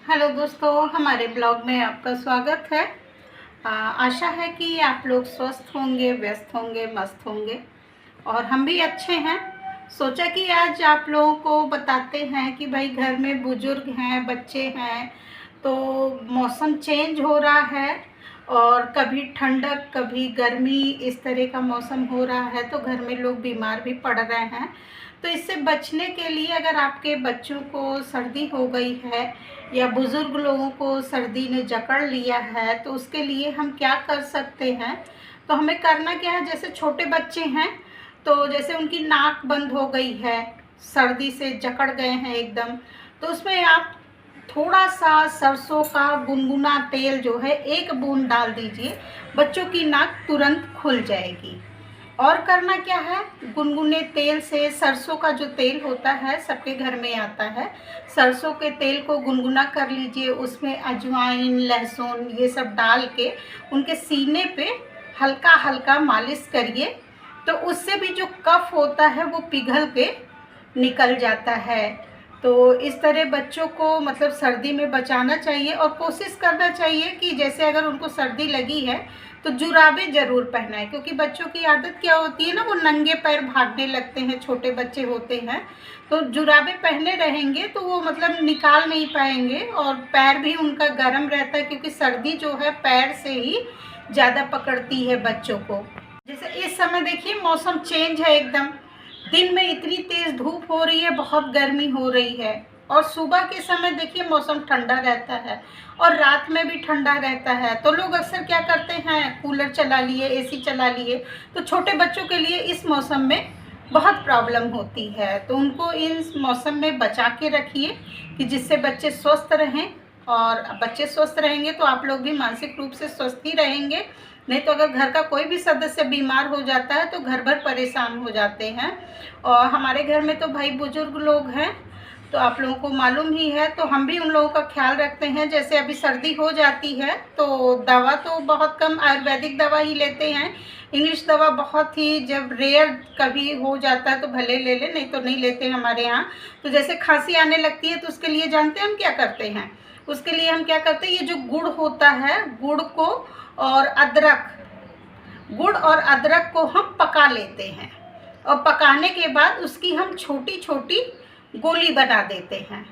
Hello दोस्तों, हमारे blog में आपका स्वागत है। आशा है कि आप लोग स्वस्थ होंगे, व्यस्त होंगे, मस्त होंगे और हम भी अच्छे हैं। सोचा कि आज आप लोगों को बताते हैं कि भाई घर में बुजुर्ग हैं, बच्चे हैं, तो मौसम चेंज हो रहा है और कभी ठंडक कभी गर्मी, इस तरह का मौसम हो रहा है तो घर में लोग बीमार भी पड़ रहे हैं। तो इससे बचने के लिए अगर आपके बच्चों को सर्दी हो गई है या बुज़ुर्ग लोगों को सर्दी ने जकड़ लिया है तो उसके लिए हम क्या कर सकते हैं। तो हमें करना क्या है, जैसे छोटे बच्चे हैं तो जैसे उनकी नाक बंद हो गई है, सर्दी से जकड़ गए हैं एकदम, तो उसमें आप थोड़ा सा सरसों का गुनगुना तेल जो है 1 बूंद डाल दीजिए, बच्चों की नाक तुरंत खुल जाएगी। और करना क्या है, गुनगुने तेल से, सरसों का जो तेल होता है सबके घर में आता है, सरसों के तेल को गुनगुना कर लीजिए, उसमें अजवाइन, लहसुन ये सब डाल के उनके सीने पे हल्का हल्का मालिश करिए, तो उससे भी जो कफ होता है वो पिघल के निकल जाता है। तो इस तरह बच्चों को मतलब सर्दी में बचाना चाहिए और कोशिश करना चाहिए कि जैसे अगर उनको सर्दी लगी है तो जुराबें ज़रूर पहनाएं, क्योंकि बच्चों की आदत क्या होती है ना, वो नंगे पैर भागने लगते हैं, छोटे बच्चे होते हैं। तो जुराबें पहने रहेंगे तो वो मतलब निकाल नहीं पाएंगे और पैर भी उनका गर्म रहता है, क्योंकि सर्दी जो है पैर से ही ज़्यादा पकड़ती है बच्चों को। जैसे इस समय देखिए मौसम चेंज है एकदम, दिन में इतनी तेज़ धूप हो रही है, बहुत गर्मी हो रही है, और सुबह के समय देखिए मौसम ठंडा रहता है और रात में भी ठंडा रहता है। तो लोग अक्सर क्या करते हैं, कूलर चला लिए, एसी चला लिए, तो छोटे बच्चों के लिए इस मौसम में बहुत प्रॉब्लम होती है। तो उनको इस मौसम में बचा के रखिए कि जिससे बच्चे स्वस्थ रहें, और बच्चे स्वस्थ रहेंगे तो आप लोग भी मानसिक रूप से स्वस्थ ही रहेंगे। नहीं तो अगर घर का कोई भी सदस्य बीमार हो जाता है तो घर भर परेशान हो जाते हैं। और हमारे घर में तो भाई बुजुर्ग लोग हैं तो आप लोगों को मालूम ही है, तो हम भी उन लोगों का ख्याल रखते हैं। जैसे अभी सर्दी हो जाती है तो दवा तो बहुत कम आयुर्वेदिक दवा ही लेते हैं, इंग्लिश दवा बहुत ही जब रेयर कभी हो जाता है तो भले ले लें, नहीं तो नहीं लेते हमारे यहाँ। तो जैसे खांसी आने लगती है तो उसके लिए जानते हैं हम क्या करते हैं, उसके लिए हम क्या करते हैं, ये जो गुड़ होता है, गुड़ को और अदरक, गुड़ और अदरक को हम पका लेते हैं और पकाने के बाद उसकी हम छोटी छोटी गोली बना देते हैं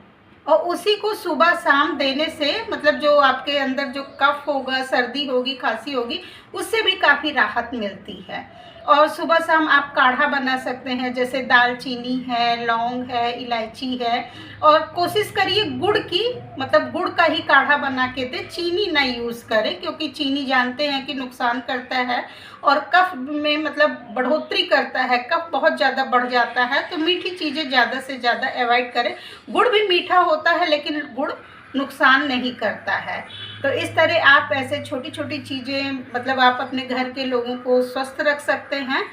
और उसी को सुबह शाम देने से मतलब जो आपके अंदर जो कफ होगा, सर्दी होगी, खांसी होगी, उससे भी काफ़ी राहत मिलती है। और सुबह शाम आप काढ़ा बना सकते हैं, जैसे दालचीनी है, लौंग है, इलायची है, और कोशिश करिए गुड़ की, मतलब गुड़ का ही काढ़ा बना के दे, चीनी ना यूज़ करें, क्योंकि चीनी जानते हैं कि नुकसान करता है और कफ में मतलब बढ़ोतरी करता है, कफ बहुत ज़्यादा बढ़ जाता है। तो मीठी चीज़ें ज़्यादा से ज़्यादा अवॉइड करें। गुड़ भी मीठा होता है लेकिन गुड़ नुकसान नहीं करता है। तो इस तरह आप ऐसे छोटी छोटी चीज़ें मतलब आप अपने घर के लोगों को स्वस्थ रख सकते हैं।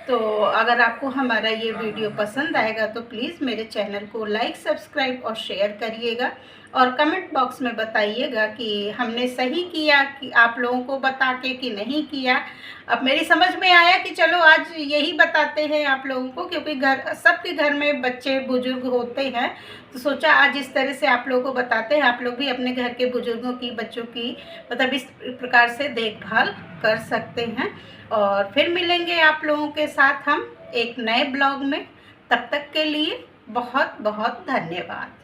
तो अगर आपको हमारा ये वीडियो पसंद आएगा तो प्लीज़ मेरे चैनल को लाइक, सब्सक्राइब और शेयर करिएगा और कमेंट बॉक्स में बताइएगा कि हमने सही किया कि आप लोगों को बता के कि नहीं किया। अब मेरी समझ में आया कि चलो आज यही बताते हैं आप लोगों को, क्योंकि घर सबके घर में बच्चे बुजुर्ग होते हैं, तो सोचा आज इस तरह से आप लोगों को बताते हैं। आप लोग भी अपने घर के बुजुर्गों की, बच्चों की मतलब इस प्रकार से देखभाल कर सकते हैं। और फिर मिलेंगे आप लोगों के साथ हम एक नए ब्लॉग में। तब तक के लिए बहुत बहुत धन्यवाद।